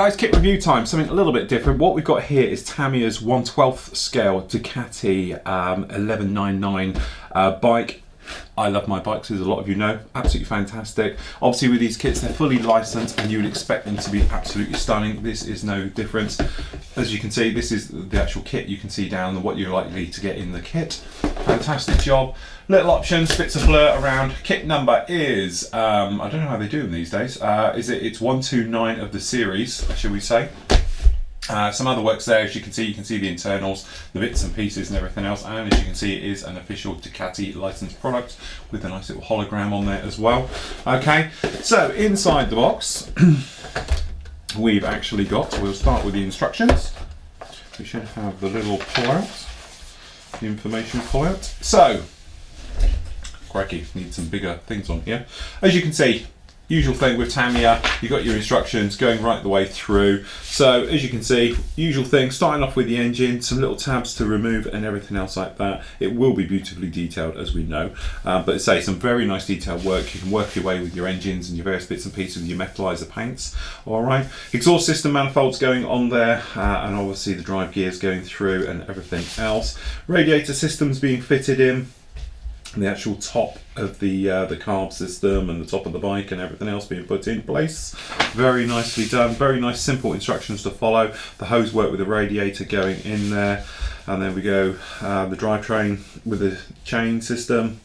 guys, kit review time, something a little bit different. What we've got here is Tamiya's 1/12 scale Ducati 1199 bike. I love my bikes, as a lot of you know. Absolutely fantastic. Obviously with these kits, they're fully licensed and you would expect them to be absolutely stunning. This is no different. As you can see, this is the actual kit you can see down what you're likely to get in the kit. Fantastic job. Little options, bits of blur around. Kit number is, I don't know how they do them these days. It's 129 of the series, shall we say. Some other works there, as you can see the internals, the bits and pieces and everything else, and as you can see it is an official Ducati licensed product with a nice little hologram on there as well. Okay, so inside the box we've actually got, we'll start with the instructions. We should have the little pull out, the information pull out. So, crikey, need some bigger things on here. As you can see, usual thing with Tamiya, you've got your instructions going right the way through. So as you can see, usual thing, starting off with the engine, some little tabs to remove and everything else like that. It will be beautifully detailed, as we know, but say some very nice detailed work. You can work your way with your engines and your various bits and pieces with your metallizer paints. All right, exhaust system manifolds going on there, and obviously the drive gears going through and everything else. Radiator systems being fitted in. The actual top of the carb system and the top of the bike and everything else being put in place. Very nicely done, very nice simple instructions to follow. The hose work with the radiator going in there, and then we go the drivetrain with the chain system,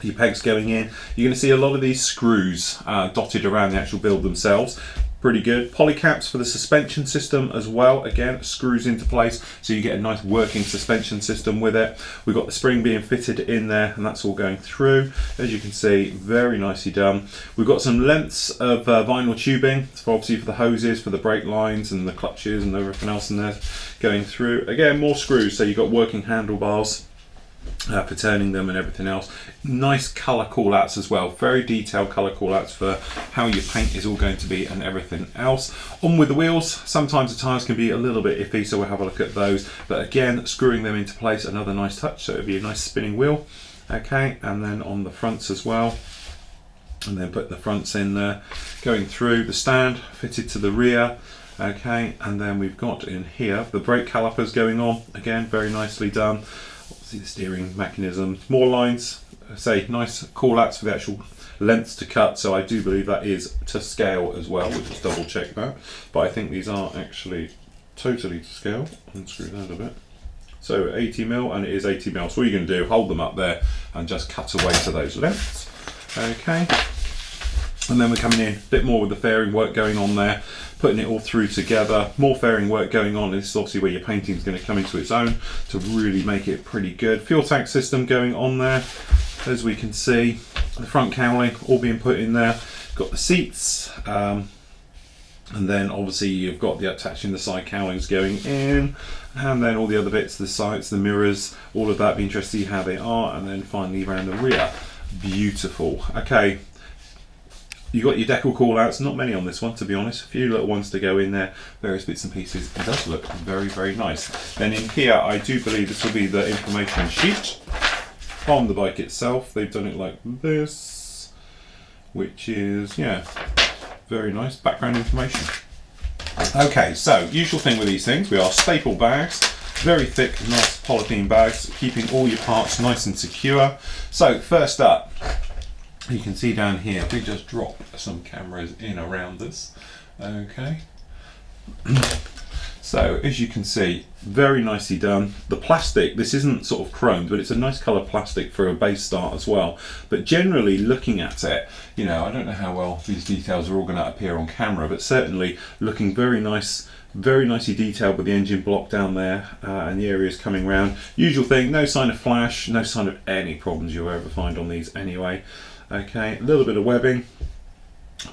your pegs going in. You're going to see a lot of these screws dotted around the actual build themselves. Pretty good. Polycaps for the suspension system as well. Again, screws into place so you get a nice working suspension system with it. We've got the spring being fitted in there and that's all going through. As you can see, very nicely done. We've got some lengths of vinyl tubing, for obviously for the hoses, for the brake lines and the clutches and everything else in there going through. Again, more screws, so you've got working handlebars for turning them and everything else. Nice colour call outs as well, very detailed colour call outs for how your paint is all going to be and everything else. On with the wheels, sometimes the tyres can be a little bit iffy, so we'll have a look at those, but again screwing them into place, another nice touch, so it'll be a nice spinning wheel. Okay, and then on the fronts as well, and then put the fronts in there, going through the stand fitted to the rear. Okay, and then we've got in here the brake calipers going on, again very nicely done. See the steering mechanism, more lines, say nice call outs for the actual lengths to cut, so I do believe that is to scale as well. We'll just double check that, but I think these are actually totally to scale. Unscrew that a bit. So 80mm, and it is 80mm, so all you're going to do, hold them up there and just cut away to those lengths. Okay, and then we're coming in a bit more with the fairing work going on there, putting it all through together, more fairing work going on. This is obviously where your painting is going to come into its own to really make it pretty good. Fuel tank system going on there, as we can see. The front cowling all being put in there. Got the seats, and then obviously you've got the attaching the side cowlings going in, and then all the other bits, the sights, the mirrors, all of that. Be interested to see how they are, and then finally around the rear. Beautiful. Okay. You got your decal call outs, not many on this one to be honest, a few little ones to go in there, various bits and pieces. It does look very, very nice. Then in here, I do believe this will be the information sheet on the bike itself. They've done it like this, which is, yeah, very nice background information. Okay, so usual thing with these things, we are staple bags, very thick, nice polythene bags, keeping all your parts nice and secure. So first up, you can see down here, we just drop some cameras in around this. Okay. So as you can see, very nicely done. The plastic, this isn't sort of chromed, but it's a nice colour plastic for a base start as well. But generally looking at it, you know, I don't know how well these details are all going to appear on camera, but certainly looking very nice, very nicely detailed with the engine block down there and the areas coming round. Usual thing, no sign of flash, no sign of any problems you'll ever find on these anyway. Okay, a little bit of webbing,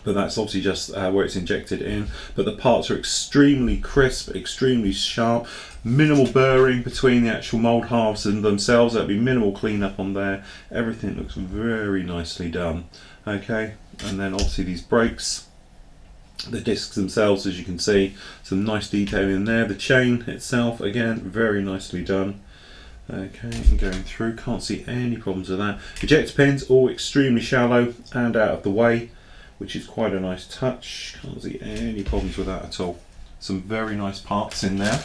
but that's obviously just where it's injected in. But the parts are extremely crisp, extremely sharp, minimal burring between the actual mould halves and themselves. There'll be minimal cleanup on there. Everything looks very nicely done. Okay, and then obviously these brakes, the discs themselves, as you can see, some nice detail in there. The chain itself, again, very nicely done. Okay, and going through, can't see any problems with that. Ejector pins all extremely shallow and out of the way. which is quite a nice touch. Can't see any problems with that at all. Some very nice parts in there.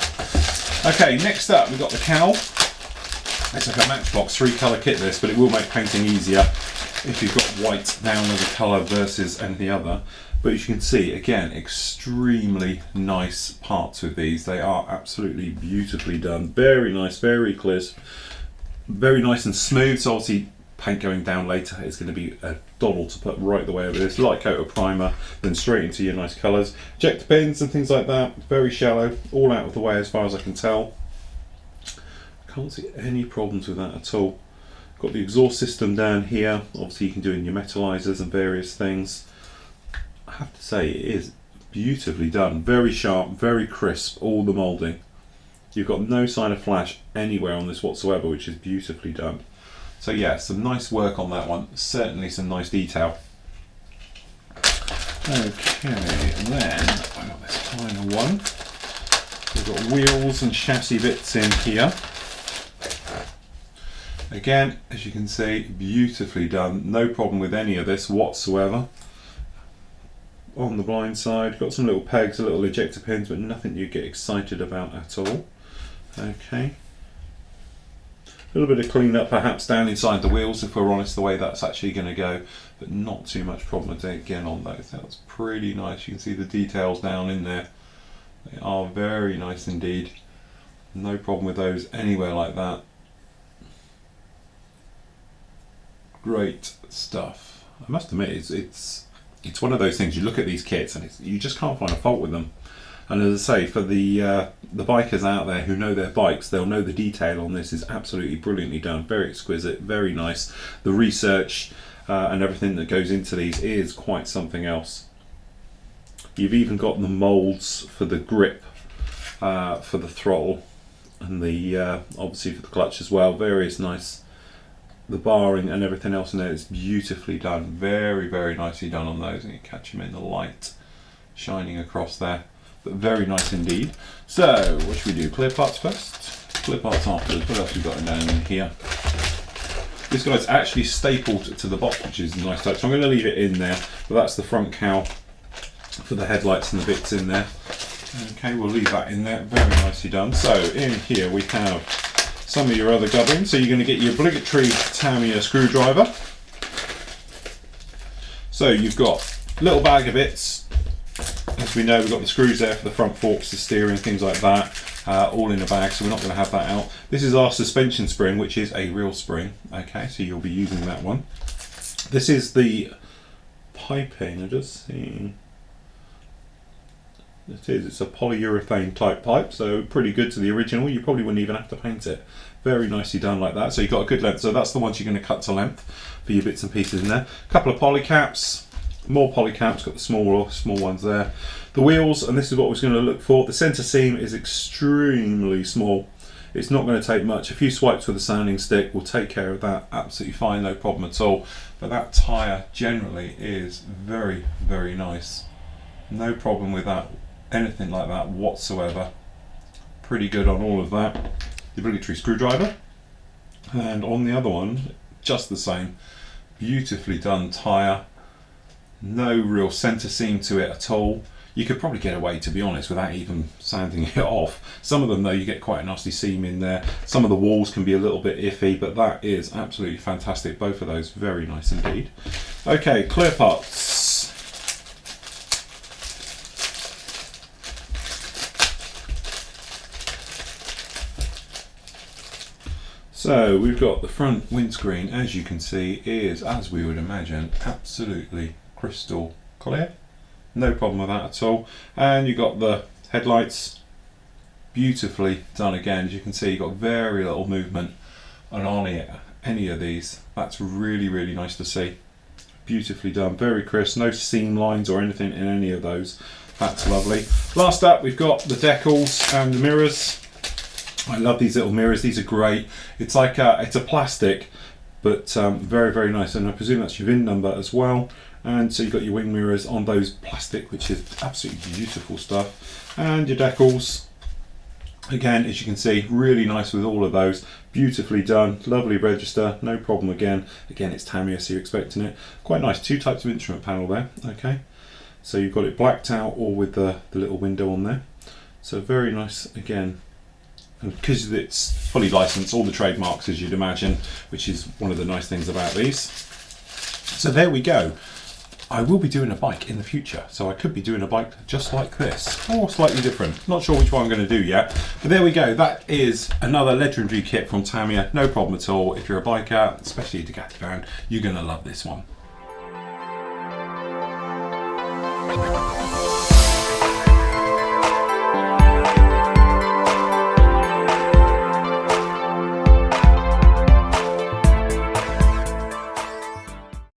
Okay, next up we've got the cowl. It's like a Matchbox 3-colour kit this, but it will make painting easier if you've got white down as a colour versus any other. But as you can see, again, extremely nice parts with these. They are absolutely beautifully done. Very nice, very crisp, very nice and smooth. So obviously paint going down later is going to be a doddle to put right the way over this. Light coat of primer, then straight into your nice colours. Ejector pins and things like that, very shallow, all out of the way as far as I can tell. Can't see any problems with that at all. Got the exhaust system down here. Obviously you can do in your metallizers and various things. I have to say it is beautifully done. Very sharp, very crisp, all the moulding. You've got no sign of flash anywhere on this whatsoever, which is beautifully done. So yeah, some nice work on that one. Certainly some nice detail. Okay, and then I got this final one. We've got wheels and chassis bits in here. Again, as you can see, beautifully done. No problem with any of this whatsoever. On the blind side, got some little pegs, a little ejector pins, but nothing you get excited about at all. Okay. A little bit of clean up perhaps down inside the wheels, if we're honest, the way that's actually going to go, but not too much problem again on those. That's pretty nice. You can see the details down in there. They are very nice indeed. No problem with those anywhere like that. Great stuff. I must admit, it's one of those things. You look at these kits and you just can't find a fault with them. And as I say, for the bikers out there who know their bikes, they'll know the detail on this is absolutely brilliantly done. Very exquisite, very nice. The research and everything that goes into these is quite something else. You've even got the moulds for the grip for the throttle and the obviously for the clutch as well. Various nice. The barring and everything else in there is beautifully done. Very, very nicely done on those. And you catch them in the light shining across there. But very nice indeed. So, what should we do? Clear parts first? Clear parts afterwards. What else we got down in here? This guy's actually stapled to the box, which is a nice touch. So I'm going to leave it in there. But that's the front cowl for the headlights and the bits in there. Okay, we'll leave that in there. Very nicely done. So, in here we have some of your other gubbins. So you're going to get your obligatory Tamiya screwdriver. So you've got a little bag of bits. As we know, we've got the screws there for the front forks, the steering, things like that, all in a bag, so we're not going to have that out. This is our suspension spring, which is a real spring. Okay, so you'll be using that one. This is the piping. I just see. It's a polyurethane type pipe, so pretty good to the original. You probably wouldn't even have to paint it. Very nicely done like that. So you've got a good length. So that's the ones you're going to cut to length for your bits and pieces in there. A couple of poly caps, more poly caps, got the small ones there. The wheels, and this is what we're going to look for. The centre seam is extremely small. It's not going to take much. A few swipes with a sanding stick will take care of that. Absolutely fine, no problem at all. But that tyre generally is very, very nice. No problem with that. Anything like that whatsoever. Pretty good on all of that. The obligatory screwdriver, and on the other one just the same. Beautifully done tyre. No real centre seam to it at all. You could probably get away, to be honest, without even sanding it off. Some of them though, you get quite a nasty seam in there. Some of the walls can be a little bit iffy, but that is absolutely fantastic. Both of those very nice indeed. Okay, clear parts. So we've got the front windscreen, as you can see, is, as we would imagine, absolutely crystal clear. No problem with that at all. And you've got the headlights, beautifully done again. As you can see, you've got very little movement on any of these. That's really, really nice to see. Beautifully done, very crisp, no seam lines or anything in any of those. That's lovely. Last up, we've got the decals and the mirrors. I love these little mirrors. These are great. It's like it's a plastic, but very, very nice. And I presume that's your VIN number as well. And so you've got your wing mirrors on those plastic, which is absolutely beautiful stuff. And your decals, Again, as you can see, really nice with all of those. Beautifully done, lovely register, no problem again. Again, it's Tamiya, so you're expecting it. Quite nice, two types of instrument panel there, okay? So you've got it blacked out or with the little window on there. So very nice again. And because it's fully licensed, all the trademarks as you'd imagine, which is one of the nice things about these. So there we go. I will be doing a bike in the future, so I could be doing a bike just like this, or slightly different. Not sure which one I'm going to do yet, but there we go. That is another legendary kit from Tamiya, no problem at all. If you're a biker, especially a Ducati fan, you're going to love this one.